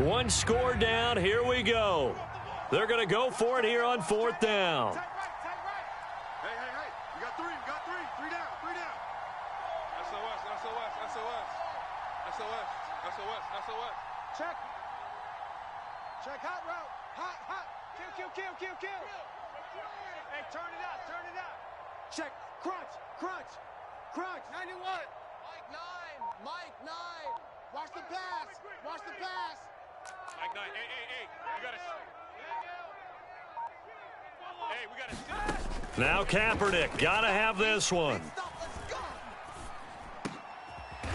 One score down. Here we go. They're going to go for it here on fourth down. Hey. You got three. Three down. SOS. Check. Hot route. Hot. Kill. Hey, turn it out. Check. Crunch. 91. Mike 9. Watch the pass. Mike 9. Hey. You got to... Hey, we got to... Now Kaepernick. Got to have this one.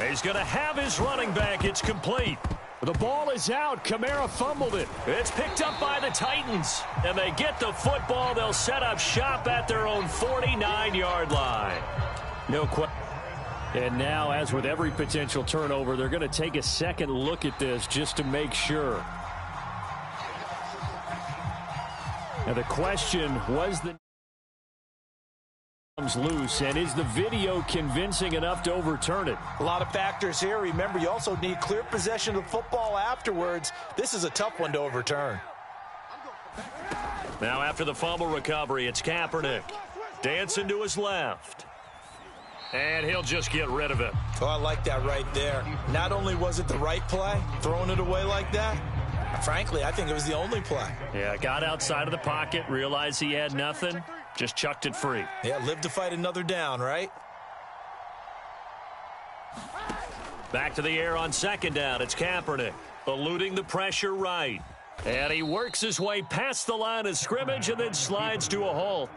He's going to have his running back. It's complete. The ball is out. Kamara fumbled it. It's picked up by the Titans. And they get the football. They'll set up shop at their own 49-yard line. No question. And now, as with every potential turnover, they're going to take a second look at this just to make sure. Now the question was the comes loose, and is the video convincing enough to overturn it? A lot of factors here. Remember, you also need clear possession of football afterwards. This is a tough one to overturn. Now after the fumble recovery, it's Kaepernick. Dancing to his left. And he'll just get rid of it. Oh, I like that right there. Not only was it the right play, throwing it away like that, frankly, I think it was the only play. Yeah, got outside of the pocket, realized he had nothing, just chucked it free. Yeah, live to fight another down, right? Back to the air on second down. It's Kaepernick, eluding the pressure right. And he works his way past the line of scrimmage and then slides to a halt.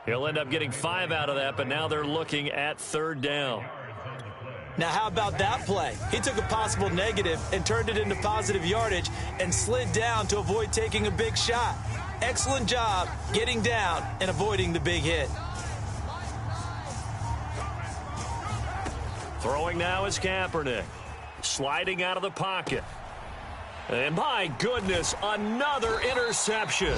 He'll end up getting 5 out of that, but now they're looking at third down. Now, how about that play? He took a possible negative and turned it into positive yardage and slid down to avoid taking a big shot. Excellent job getting down and avoiding the big hit. Throwing now is Kaepernick. Sliding out of the pocket. And my goodness, another interception.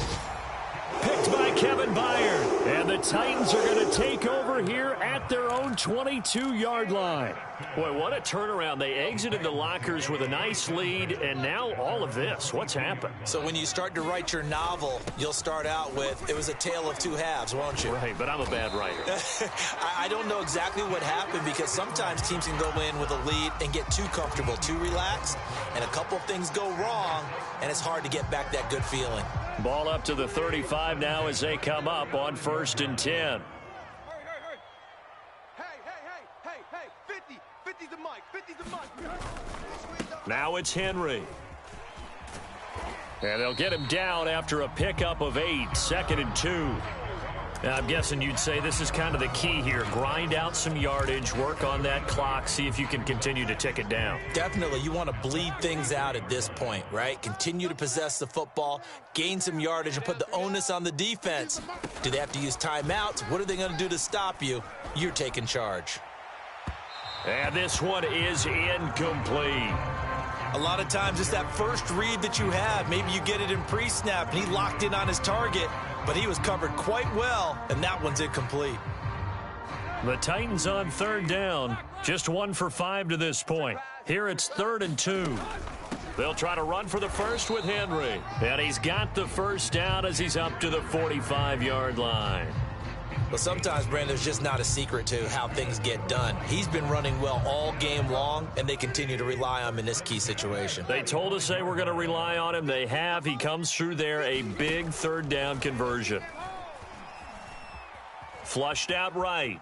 Picked by Kevin Byard. And the Titans are going to take over here at their own 22-yard line. Boy, what a turnaround. They exited the lockers with a nice lead, and now all of this. What's happened? So when you start to write your novel, you'll start out with, it was a tale of two halves, won't you? Right, but I'm a bad writer. I don't know exactly what happened because sometimes teams can go in with a lead and get too comfortable, too relaxed, and a couple of things go wrong, and it's hard to get back that good feeling. Ball up to the 35 now as they come up on 1st and 10. Hey, 50's the mic. Now it's Henry. And they'll get him down after a pickup of 8, 2nd and 2. Now, I'm guessing you'd say this is kind of the key here. Grind out some yardage, work on that clock, see if you can continue to tick it down. Definitely. You want to bleed things out at this point, right? Continue to possess the football, gain some yardage, and put the onus on the defense. Do they have to use timeouts? What are they going to do to stop you? You're taking charge. And this one is incomplete. A lot of times it's that first read that you have. Maybe you get it in pre-snap, and he locked in on his target, but he was covered quite well, and that one's incomplete. The Titans on 3rd down, just 1 for 5 to this point. Here it's 3rd and 2. They'll try to run for the first with Henry, and he's got the first down as he's up to the 45-yard line. Well, sometimes, Brandon, there's just not a secret to how things get done. He's been running well all game long, and they continue to rely on him in this key situation. They told us they were going to rely on him. They have. He comes through there, a big 3rd down conversion. Flushed out right.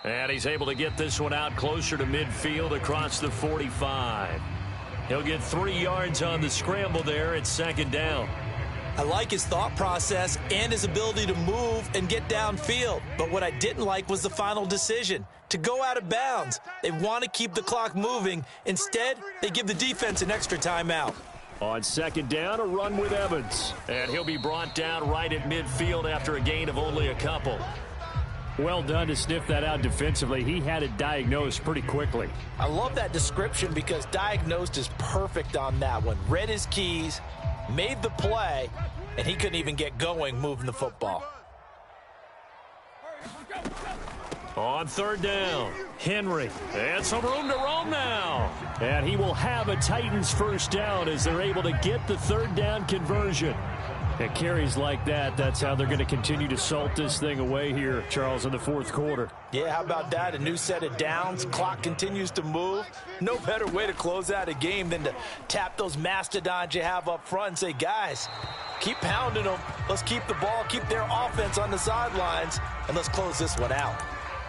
And he's able to get this one out closer to midfield across the 45. He'll get 3 yards on the scramble there at 2nd down. I like his thought process and his ability to move and get downfield. But what I didn't like was the final decision, to go out of bounds. They want to keep the clock moving. Instead, they give the defense an extra timeout. On 2nd down, a run with Evans. And he'll be brought down right at midfield after a gain of only a couple. Well done to sniff that out defensively. He had it diagnosed pretty quickly. I love that description because diagnosed is perfect on that one. Read his keys, made the play, and he couldn't even get going moving the football. On third down, Henry. And some room to roam now. And he will have a Titans first down as they're able to get the third down conversion. At carries like that, that's how they're going to continue to salt this thing away here, Charles, in the fourth quarter. Yeah, how about that? A new set of downs. Clock continues to move. No better way to close out a game than to tap those mastodons you have up front and say, guys, keep pounding them. Let's keep the ball, keep their offense on the sidelines, and let's close this one out.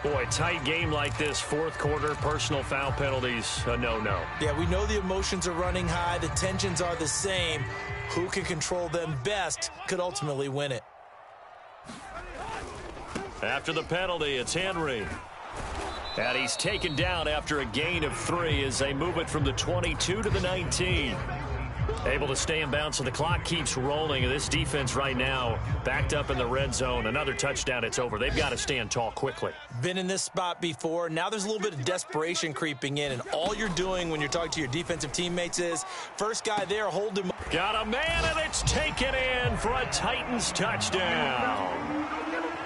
Boy, tight game like this, fourth quarter, personal foul penalties, a no-no. Yeah, we know the emotions are running high. The tensions are the same. Who can control them best could ultimately win it. After the penalty, it's Henry. And he's taken down after a gain of 3 as they move it from the 22 to the 19. Able to stay in bounds, so the clock keeps rolling. This defense right now backed up in the red zone. Another touchdown, it's over. They've got to stand tall quickly. Been in this spot before. Now there's a little bit of desperation creeping in, and all you're doing when you're talking to your defensive teammates is, first guy there, hold him. Got a man, and it's taken in for a Titans touchdown.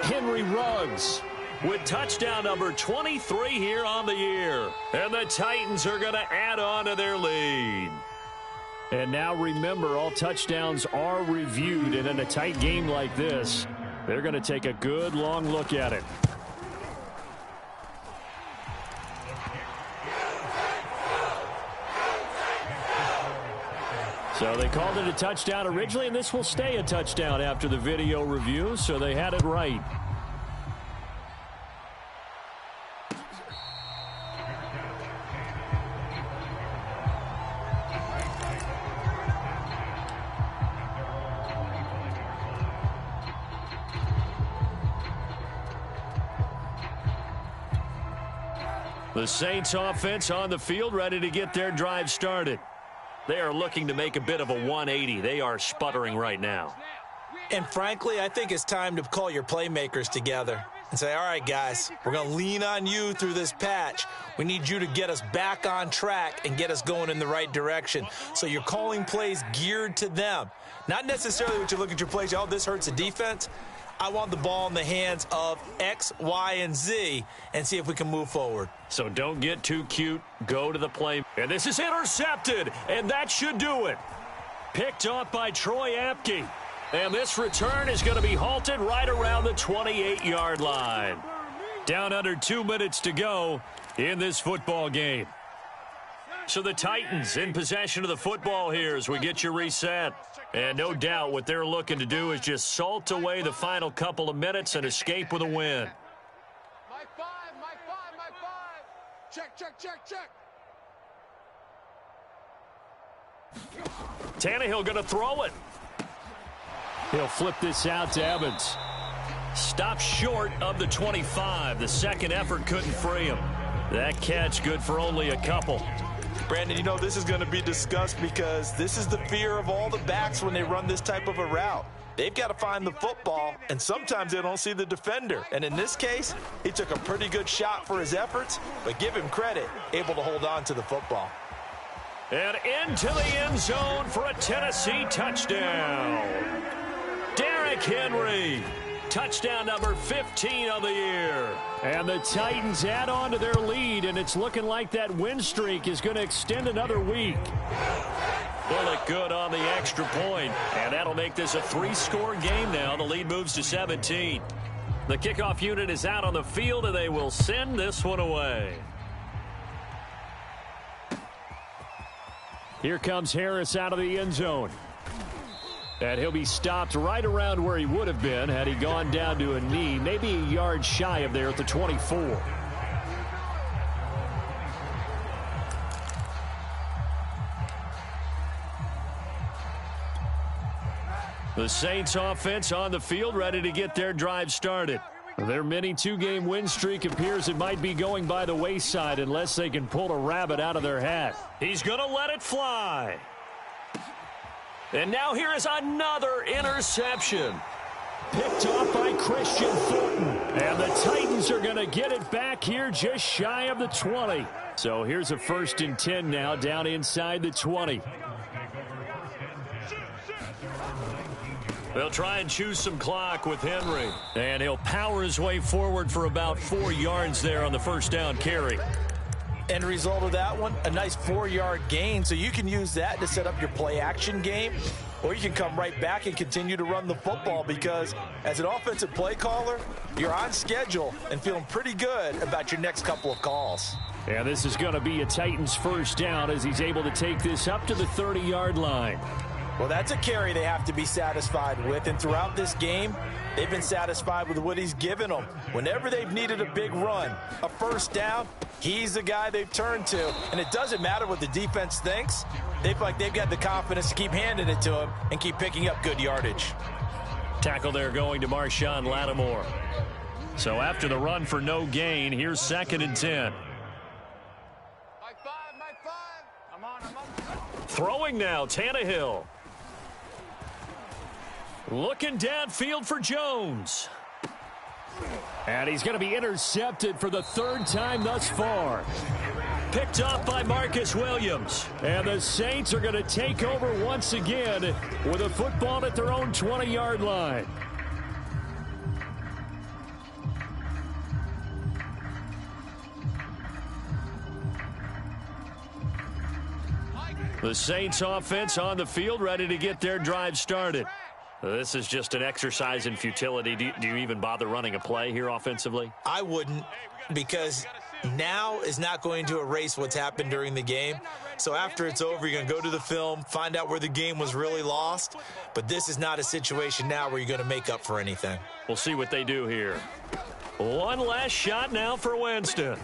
Henry Ruggs with touchdown number 23 here on the year. And the Titans are going to add on to their lead. And now remember, all touchdowns are reviewed, and in a tight game like this, they're going to take a good long look at it. So they called it a touchdown originally, and this will stay a touchdown after the video review, so they had it right. The Saints offense on the field, ready to get their drive started. They are looking to make a bit of a 180. They are sputtering right now. And frankly, I think it's time to call your playmakers together and say, all right, guys, we're going to lean on you through this patch. We need you to get us back on track and get us going in the right direction. So you're calling plays geared to them. Not necessarily what you look at your plays, oh, this hurts the defense. I want the ball in the hands of X, Y, and Z and see if we can move forward. So don't get too cute. Go to the play. And this is intercepted, and that should do it. Picked off by Troy Apke. And this return is going to be halted right around the 28-yard line. Down under 2 minutes to go in this football game. So the Titans in possession of the football here as we get you reset. And no doubt what they're looking to do is just salt away the final couple of minutes and escape with a win. My five. Check. Tannehill going to throw it. He'll flip this out to Evans. Stopped short of the 25. The second effort couldn't free him. That catch good for only a couple. Brandon, you know this is going to be discussed because this is the fear of all the backs when they run this type of a route. They've got to find the football, and sometimes they don't see the defender. And in this case, he took a pretty good shot for his efforts, but give him credit, able to hold on to the football. And into the end zone for a Tennessee touchdown. Derrick Henry. Touchdown number 15 of the year. And the Titans add on to their lead, and it's looking like that win streak is going to extend another week. Bullet good on the extra point, and that'll make this a 3-score game now. The lead moves to 17. The kickoff unit is out on the field, and they will send this one away. Here comes Harris out of the end zone. And he'll be stopped right around where he would have been had he gone down to a knee, maybe a yard shy of there at the 24. The Saints offense on the field ready to get their drive started. Their mini 2-game win streak appears it might be going by the wayside unless they can pull a rabbit out of their hat. He's going to let it fly. And now here is another interception. Picked off by Christian Fulton. And the Titans are going to get it back here just shy of the 20. So here's a 1st and 10 now down inside the 20. They'll try and choose some clock with Henry. And he'll power his way forward for about 4 yards there on the first down carry. End result of that one, a nice 4-yard gain. So you can use that to set up your play-action game, or you can come right back and continue to run the football because as an offensive play caller, you're on schedule and feeling pretty good about your next couple of calls. And this is going to be a Titans first down as he's able to take this up to the 30-yard line. Well, that's a carry they have to be satisfied with, and throughout this game, they've been satisfied with what he's given them. Whenever they've needed a big run, a first down, he's the guy they've turned to, and it doesn't matter what the defense thinks. They feel like they've got the confidence to keep handing it to him and keep picking up good yardage. Tackle there going to Marshawn Lattimore. So after the run for no gain, here's 2nd and 10. My five. I'm on. Throwing now, Tannehill. Looking downfield for Jones. And he's going to be intercepted for the 3rd time thus far. Picked off by Marcus Williams. And the Saints are going to take over once again with a football at their own 20-yard line. The Saints offense on the field ready to get their drive started. This is just an exercise in futility. Do you even bother running a play here offensively? I wouldn't, because now is not going to erase what's happened during the game. So after it's over, you're going to go to the film, find out where the game was really lost. But this is not a situation now where you're going to make up for anything. We'll see what they do here. One last shot now for Winston.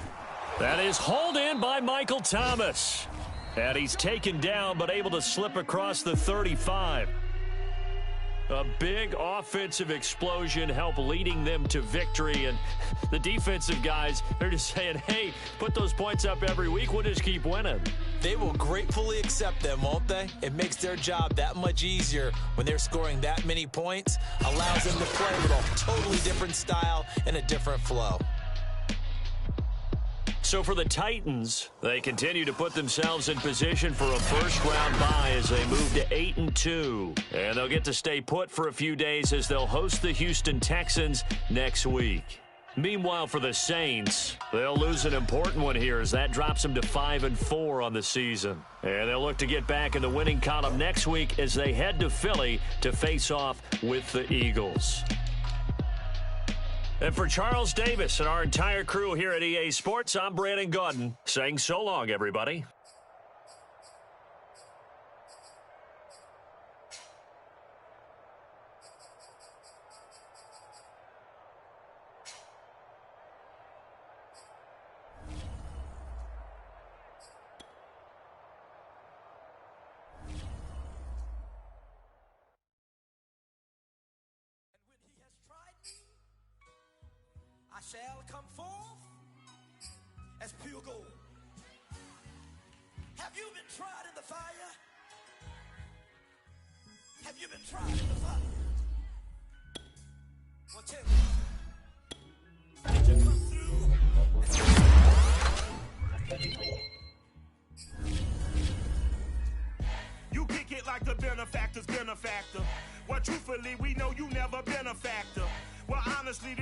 That is hauled in by Michael Thomas. And he's taken down but able to slip across the 35. A big offensive explosion helped leading them to victory. And the defensive guys, they're just saying, hey, put those points up every week. We'll just keep winning. They will gratefully accept them, won't they? It makes their job that much easier when they're scoring that many points. Allows them to play with a totally different style and a different flow. So for the Titans, they continue to put themselves in position for a first-round bye as they move to 8-2. And they'll get to stay put for a few days as they'll host the Houston Texans next week. Meanwhile, for the Saints, they'll lose an important one here as that drops them to 5-4 on the season. And they'll look to get back in the winning column next week as they head to Philly to face off with the Eagles. And for Charles Davis and our entire crew here at EA Sports, I'm Brandon Gaudin saying so long, everybody. Shall come forth as pure gold. Have you been tried in the fire? Have you been tried in the fire? Well, tell me, did you come through? You kick it like the benefactor's benefactor. Well, truthfully, we know you never been a factor. Well, honestly, the